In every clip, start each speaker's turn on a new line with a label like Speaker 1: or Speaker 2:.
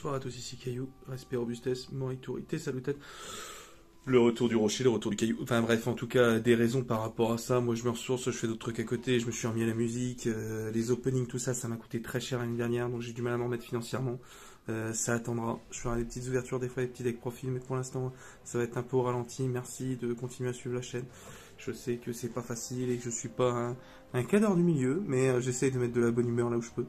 Speaker 1: Bonsoir à tous, ici Caillou, respect, robustesse, moralité, salutate. Le retour du rocher, le retour du caillou. Enfin bref, en tout cas, des raisons par rapport à ça. Moi, je me ressource, je fais d'autres trucs à côté, je me suis remis à la musique, les openings, tout ça, ça m'a coûté très cher l'année dernière, donc j'ai du mal à m'en remettre financièrement. Ça attendra. Je ferai des petites ouvertures, des fois des petits decks profils, mais pour l'instant, ça va être un peu au ralenti. Merci de continuer à suivre la chaîne. Je sais que c'est pas facile et que je suis pas un cadre du milieu, mais j'essaye de mettre de la bonne humeur là où je peux.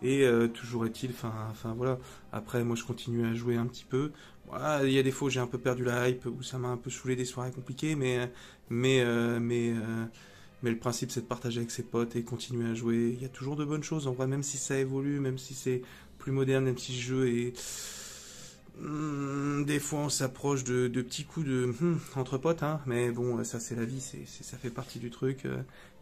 Speaker 1: Et toujours est-il, enfin voilà. Après, moi, je continue à jouer un petit peu. Voilà, il y a des fois où j'ai un peu perdu la hype, où ça m'a un peu saoulé des soirées compliquées, mais, euh, mais, euh, mais le principe c'est de partager avec ses potes et continuer à jouer. Il y a toujours de bonnes choses en vrai, même si ça évolue, même si c'est plus moderne, même si le jeu est. Des fois on s'approche de petits coups de entre potes, hein, mais bon, ça c'est la vie, ça fait partie du truc.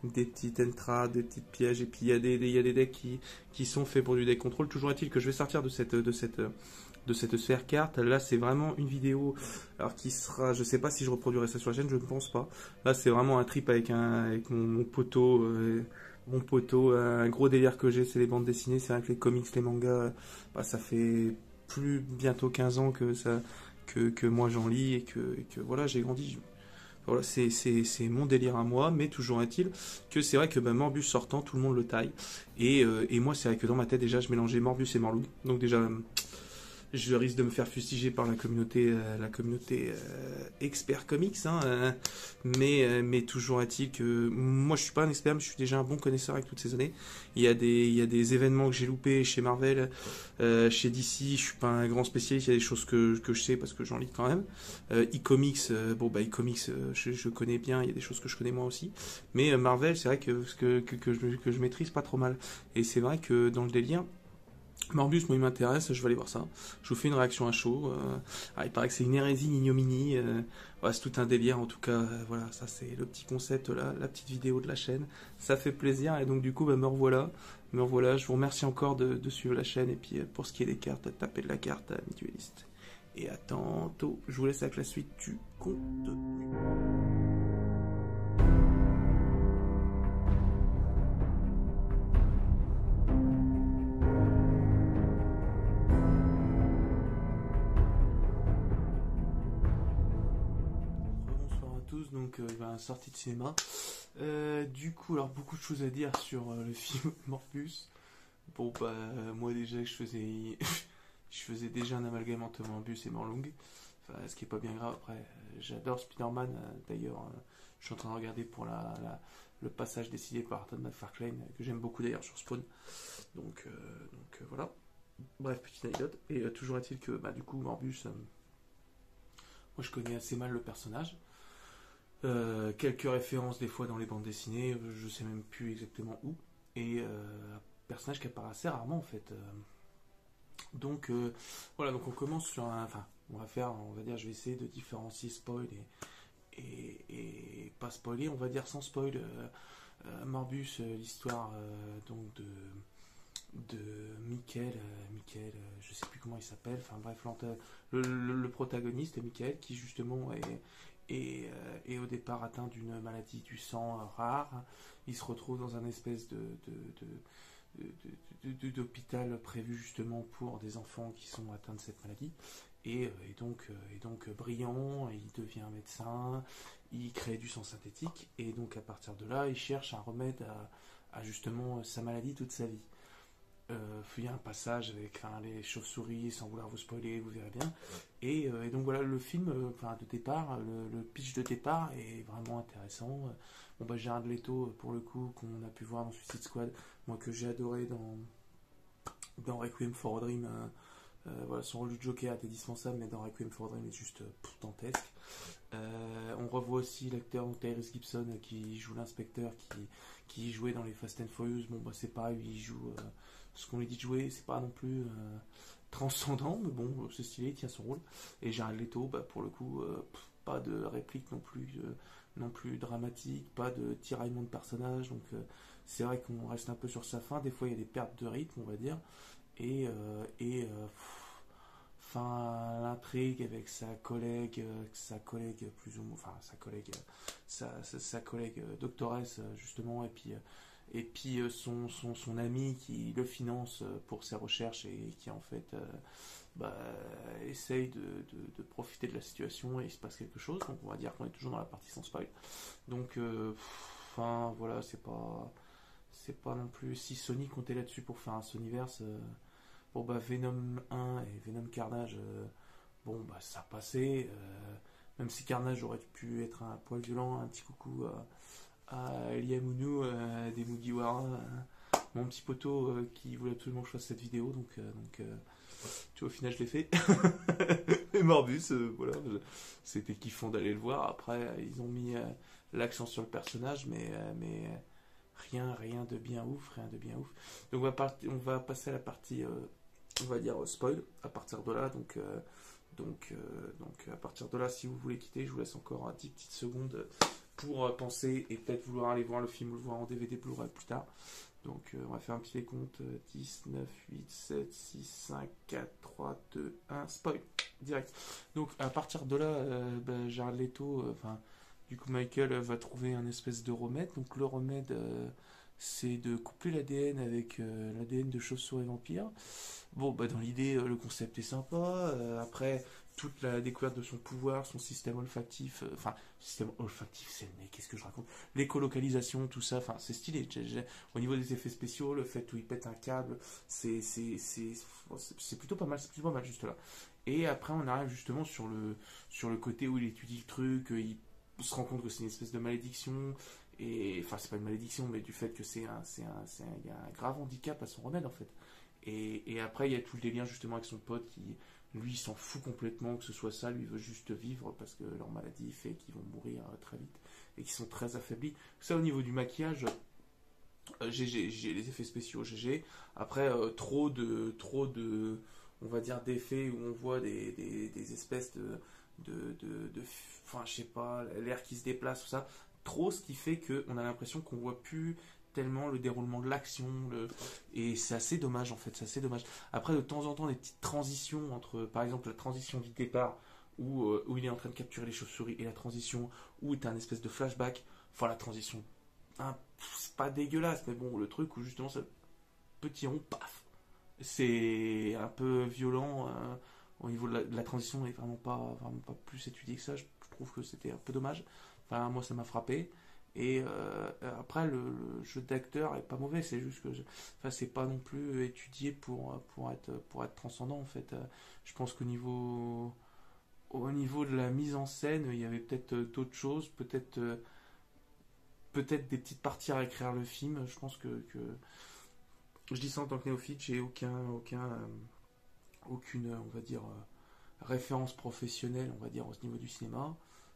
Speaker 1: Des petites entrades, des petites pièges, et puis il y a des decks qui sont faits pour du deck control. Toujours est-il que je vais sortir de cette sphère carte. Là, c'est vraiment une vidéo, alors qui sera, je sais pas si je reproduirai ça sur la chaîne, je ne pense pas. Là, c'est vraiment un trip avec mon poteau, un gros délire que j'ai, c'est les bandes dessinées. C'est vrai que les comics, les mangas, bah, ça fait plus bientôt 15 ans que moi j'en lis et que voilà, j'ai grandi. Voilà, c'est mon délire à moi, mais toujours est-il que c'est vrai que bah, Morbus sortant, tout le monde le taille. Et moi, c'est vrai que dans ma tête, déjà, je mélangeais Morbus et Morlun. Donc déjà, je risque de me faire fustiger par la communauté expert comics, hein, mais toujours est-il que moi je suis pas un expert, mais je suis déjà un bon connaisseur avec toutes ces années. Il y a des événements que j'ai loupés chez Marvel, chez DC, je suis pas un grand spécialiste, il y a des choses que je sais parce que j'en lis quand même. E-comics, bon bah e-comics, je connais bien, il y a des choses que je connais moi aussi, mais Marvel, c'est vrai que je maîtrise pas trop mal. Et c'est vrai que dans le délire, Morbus, moi, il m'intéresse, je vais aller voir ça. Je vous fais une réaction à chaud. Il paraît que c'est une hérésie, une ignominie. Voilà, c'est tout un délire, en tout cas. Voilà, ça, c'est le petit concept, là, la petite vidéo de la chaîne. Ça fait plaisir, et donc, du coup, bah, me revoilà. Me revoilà. Je vous remercie encore de suivre la chaîne, et puis, pour ce qui est des cartes, tapez de la carte à Mutualiste. Et à tantôt. Je vous laisse avec la suite du contenu. Bonsoir à tous, donc sortie de cinéma. Du coup, alors beaucoup de choses à dire sur le film Morbius. Bon, bah, moi déjà, je faisais déjà un amalgame entre Morbius et Morlung. Enfin, ce qui est pas bien grave. Après, j'adore Spider-Man. D'ailleurs, je suis en train de regarder pour le passage décidé par Todd McFarlane, que j'aime beaucoup d'ailleurs sur Spawn. Voilà. Bref, petite anecdote. Et toujours est-il que, bah, du coup, Morbius, moi je connais assez mal le personnage. Quelques références des fois dans les bandes dessinées, je sais même plus exactement où. Et un personnage qui apparaît assez rarement en fait. Voilà, donc on commence sur un. Enfin, on va dire, je vais essayer de différencier spoil et pas spoiler, on va dire sans spoil. Morbus, l'histoire donc de Michael, je sais plus comment il s'appelle, enfin bref, le protagoniste, Michael, qui justement est au départ atteint d'une maladie du sang rare. Il se retrouve dans un espèce d'hôpital prévu justement pour des enfants qui sont atteints de cette maladie. Et donc brillant, il devient médecin, il crée du sang synthétique, et donc à partir de là, il cherche un remède à justement sa maladie toute sa vie. Il y a un passage avec les chauves-souris, sans vouloir vous spoiler, vous verrez bien. Et donc voilà, le film, de départ, le pitch de départ est vraiment intéressant. Bon bah Jared Leto, pour le coup, qu'on a pu voir dans Suicide Squad, moi que j'ai adoré dans Requiem for a Dream. Voilà, son rôle de Joker était dispensable, mais dans Requiem for a Dream, il est juste dantesque. On revoit aussi l'acteur Tyrese Gibson qui joue l'inspecteur qui jouait dans les Fast and Furious. Bon bah c'est pareil, il joue ce qu'on lui dit de jouer, c'est pas non plus transcendant, mais bon, c'est stylé, il tient son rôle. Et Jared Leto, bah, pour le coup, pas de réplique non plus dramatique, pas de tiraillement de personnage, donc c'est vrai qu'on reste un peu sur sa fin. Des fois, il y a des pertes de rythme, on va dire, enfin, l'intrigue avec sa collègue plus ou moins, enfin sa collègue doctoresse justement, et puis son ami qui le finance pour ses recherches et qui en fait bah, essaye de profiter de la situation et il se passe quelque chose. Donc on va dire qu'on est toujours dans la partie sans spoil. Donc enfin voilà, c'est pas non plus si Sony comptait là-dessus pour faire un Sonyverse. Bon bah Venom 1 et Venom Carnage, bon bah ça passait. Même si Carnage aurait pu être un poil violent, un petit coucou à Liamounou des Mugiwara, mon petit poteau qui voulait absolument que je fasse cette vidéo, donc tu vois, au final je l'ai fait. Et Morbus, voilà, c'était kiffant d'aller le voir. Après, ils ont mis l'accent sur le personnage, mais rien de bien ouf, rien de bien ouf. Donc on va passer à la partie, on va dire spoil, à partir de là, donc à partir de là, si vous voulez quitter, je vous laisse encore 10 petites secondes pour penser et peut-être vouloir aller voir le film ou le voir en DVD Blu-ray plus tard. Donc on va faire un petit décompte. 10, 9, 8, 7, 6, 5, 4, 3, 2, 1, spoil, direct. Donc à partir de là, Jared Leto, enfin, du coup Michael va trouver un espèce de remède. Donc le remède, c'est de coupler l'ADN avec l'ADN de chauve-souris vampire. Bon, bah dans l'idée, le concept est sympa. Après, toute la découverte de son pouvoir, son système olfactif, enfin, système olfactif, c'est le nez, qu'est-ce que je raconte? L'écolocalisation, tout ça, enfin, c'est stylé. Au niveau des effets spéciaux, le fait où il pète un câble, c'est plutôt pas mal, c'est plutôt pas mal juste là. Et après, on arrive justement sur le côté où il étudie le truc, il se rend compte que c'est une espèce de malédiction. Et enfin, c'est pas une malédiction, mais du fait que il y a un grave handicap à son remède en fait. Et après, il y a tout le délire justement avec son pote qui, lui, s'en fout complètement que ce soit ça. Lui, il veut juste vivre parce que leur maladie fait qu'ils vont mourir très vite et qu'ils sont très affaiblis. Ça, au niveau du maquillage, GG, les effets spéciaux, GG. Après, trop de, on va dire, d'effets où on voit des espèces enfin, je sais pas, l'air qui se déplace, tout ça. Trop, ce qui fait qu'on a l'impression qu'on voit plus tellement le déroulement de l'action, et c'est assez dommage en fait, c'est assez dommage. Après, de temps en temps, des petites transitions entre, par exemple, la transition du départ où il est en train de capturer les chauves-souris et la transition où tu as un espèce de flashback. Enfin, la transition, hein, c'est pas dégueulasse, mais bon, le truc où justement, ce petit rond, paf, c'est un peu violent. Au niveau de la transition, est vraiment pas plus étudié que ça. Je trouve que c'était un peu dommage. Enfin, moi, ça m'a frappé. Et après, le jeu d'acteur est pas mauvais, c'est juste que enfin, c'est pas non plus étudié pour être transcendant en fait. Je pense au niveau de la mise en scène, il y avait peut-être d'autres choses, peut-être des petites parties à écrire le film. Je pense que je dis ça en tant que néophyte, j'ai aucune, on va dire, référence professionnelle, on va dire, au niveau du cinéma.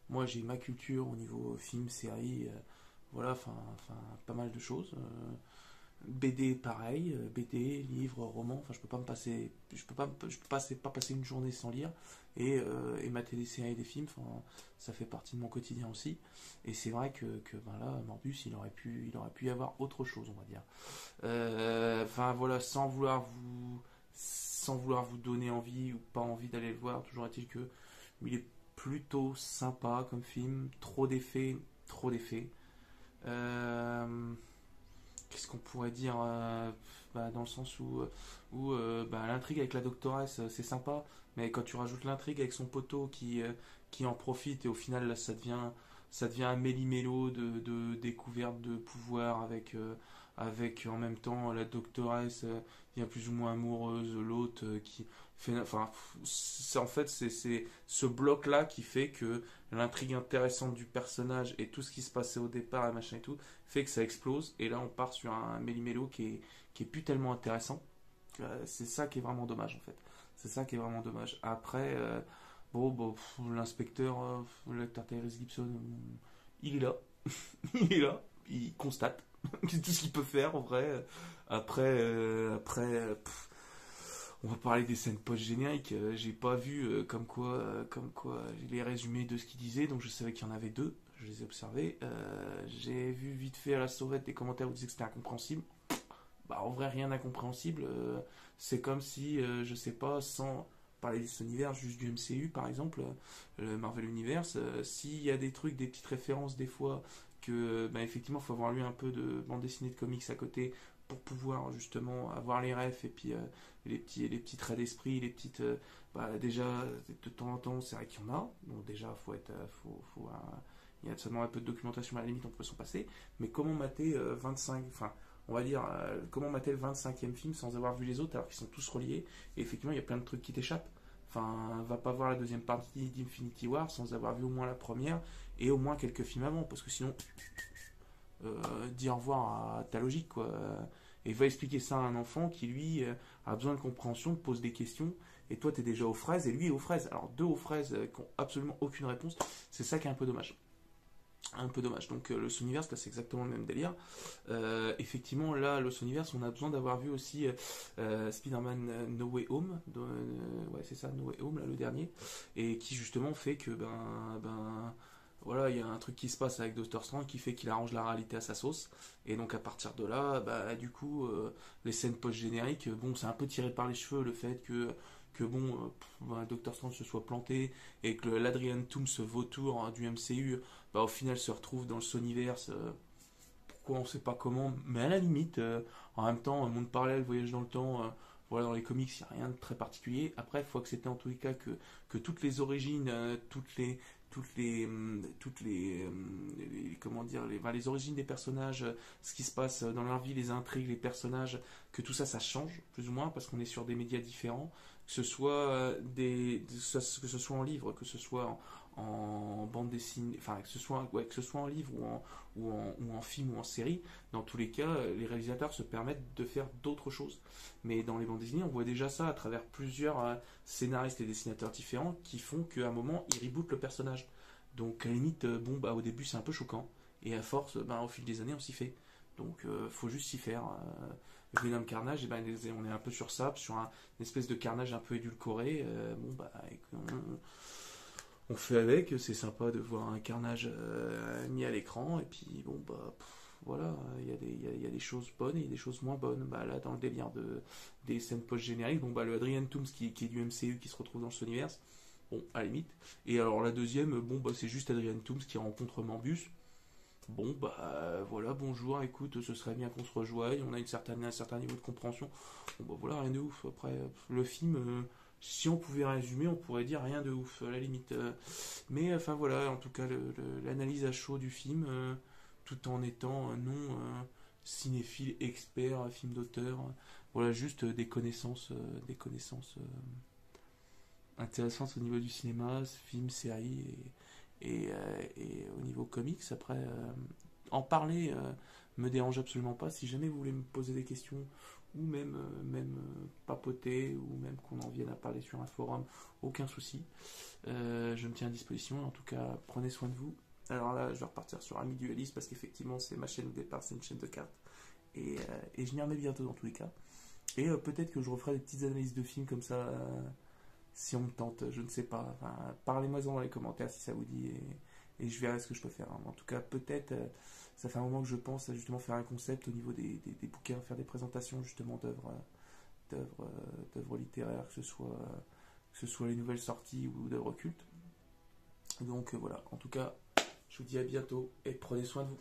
Speaker 1: Moi, j'ai ma culture au niveau film, série, voilà, enfin, pas mal de choses. BD, pareil, BD, livres, romans. Enfin, je peux pas passer une journée sans lire et mater des séries et des films. Enfin, ça fait partie de mon quotidien aussi. Et c'est vrai que ben là, Morbus, il aurait pu y avoir autre chose, on va dire. Enfin voilà, sans vouloir vous donner envie ou pas envie d'aller le voir, toujours est-il que il est plutôt sympa comme film, trop d'effets, trop d'effets. Qu'est-ce qu'on pourrait dire dans le sens où l'intrigue avec la doctoresse c'est sympa, mais quand tu rajoutes l'intrigue avec son poteau qui en profite et au final là, ça devient un méli-mélo de découverte de pouvoir avec en même temps la doctoresse devient plus ou moins amoureuse, l'autre qui fait, enfin en fait c'est ce bloc là qui fait que l'intrigue intéressante du personnage et tout ce qui se passait au départ et machin et tout fait que ça explose et là on part sur un méli-mélo qui est plus tellement intéressant. C'est ça qui est vraiment dommage en fait, c'est ça qui est vraiment dommage. Après l'inspecteur, l'acteur Tyrese Gibson, il est là. Il est là, il constate. C'est tout ce qu'il peut faire en vrai. Après, on va parler des scènes post-génériques. J'ai pas vu comme quoi j'ai les résumés de ce qu'il disait, donc je savais qu'il y en avait deux. Je les ai observés. J'ai vu vite fait à la sauvette des commentaires où ils disaient que c'était incompréhensible. Bah en vrai rien d'incompréhensible. C'est comme si, je sais pas, sans parler de cet univers, juste du MCU par exemple, le Marvel Universe, s'il y a des trucs, des petites références des fois que effectivement, il faut avoir lu un peu de bande dessinée de comics à côté pour pouvoir justement avoir les refs et puis les petits traits d'esprit, les petites déjà de temps en temps c'est vrai qu'il y en a, donc déjà il y a seulement un peu de documentation à la limite, on peut s'en passer, mais comment mater 25, enfin on va dire comment mater le 25e film sans avoir vu les autres alors qu'ils sont tous reliés, et effectivement il y a plein de trucs qui t'échappent. Enfin, va pas voir la deuxième partie d'Infinity War sans avoir vu au moins la première et au moins quelques films avant, parce que sinon dis au revoir à ta logique, quoi. Et va expliquer ça à un enfant qui, lui, a besoin de compréhension, te pose des questions, et toi, t'es déjà aux fraises, et lui est aux fraises. Alors, deux aux fraises qui ont absolument aucune réponse, c'est ça qui est un peu dommage. Un peu dommage. Donc, le Sonyverse, là, c'est exactement le même délire. Effectivement, là, le Sonyverse, on a besoin d'avoir vu aussi Spider-Man No Way Home. Ouais, c'est ça, No Way Home, là, le dernier. Et qui, justement, fait que, voilà, il y a un truc qui se passe avec Doctor Strange qui fait qu'il arrange la réalité à sa sauce. Et donc à partir de là, du coup, les scènes post-génériques, bon, c'est un peu tiré par les cheveux le fait que bon, Doctor Strange se soit planté et que l'Adrian Toomes, ce vautour du MCU, au final se retrouve dans le Sonyverse. Pourquoi on sait pas comment, mais à la limite, en même temps, monde parallèle, voyage dans le temps. Voilà, dans les comics, il n'y a rien de très particulier. Après, il faut accepter en tous les cas que toutes les origines, comment dire, les origines des personnages, ce qui se passe dans leur vie, les intrigues, les personnages, que tout ça, ça change plus ou moins parce qu'on est sur des médias différents, que ce soit que ce soit en livre, que ce soit en bande dessinée, enfin que ce soit en livre ou en film ou en série. Dans tous les cas, les réalisateurs se permettent de faire d'autres choses. Mais dans les bandes dessinées, on voit déjà ça à travers plusieurs scénaristes et dessinateurs différents qui font qu'à un moment, ils rebootent le personnage. Donc à la limite, au début c'est un peu choquant. Et à force, au fil des années, on s'y fait. Donc faut juste s'y faire. Venom Carnage, on est un peu sur ça, sur une espèce de carnage un peu édulcoré. On fait avec, c'est sympa de voir un carnage mis à l'écran. Et puis voilà, il y a des choses bonnes et il y a des choses moins bonnes. Là, dans le délire des scènes post-génériques, le Adrian Toomes qui est du MCU qui se retrouve dans ce Sonyverse, bon, à la limite. Et alors la deuxième, c'est juste Adrian Toomes qui rencontre Morbius. Voilà, bonjour, écoute, ce serait bien qu'on se rejoigne, on a un certain niveau de compréhension. Voilà, rien de ouf. Après, le film, si on pouvait résumer, on pourrait dire rien de ouf, à la limite. Mais enfin voilà, en tout cas, l'analyse à chaud du film, tout en étant non cinéphile, expert, film d'auteur, voilà, juste des connaissances intéressantes au niveau du cinéma, film, série et au niveau comics. Après, en parler me dérange absolument pas. Si jamais vous voulez me poser des questions ou même papoter ou même qu'on en vienne à parler sur un forum, aucun souci. Je me tiens à disposition. En tout cas, prenez soin de vous. Alors là, je vais repartir sur Ami Dueliste parce qu'effectivement, c'est ma chaîne au départ, c'est une chaîne de cartes. Et je m'y remets bientôt dans tous les cas. Et peut-être que je referai des petites analyses de films comme ça. Si on me tente, je ne sais pas. Enfin, parlez-moi-en dans les commentaires si ça vous dit et je verrai ce que je peux faire. En tout cas, peut-être, ça fait un moment que je pense à justement faire un concept au niveau des bouquins, faire des présentations justement d'œuvres littéraires, que ce soit les nouvelles sorties ou d'œuvres cultes. Donc voilà, en tout cas, je vous dis à bientôt et prenez soin de vous.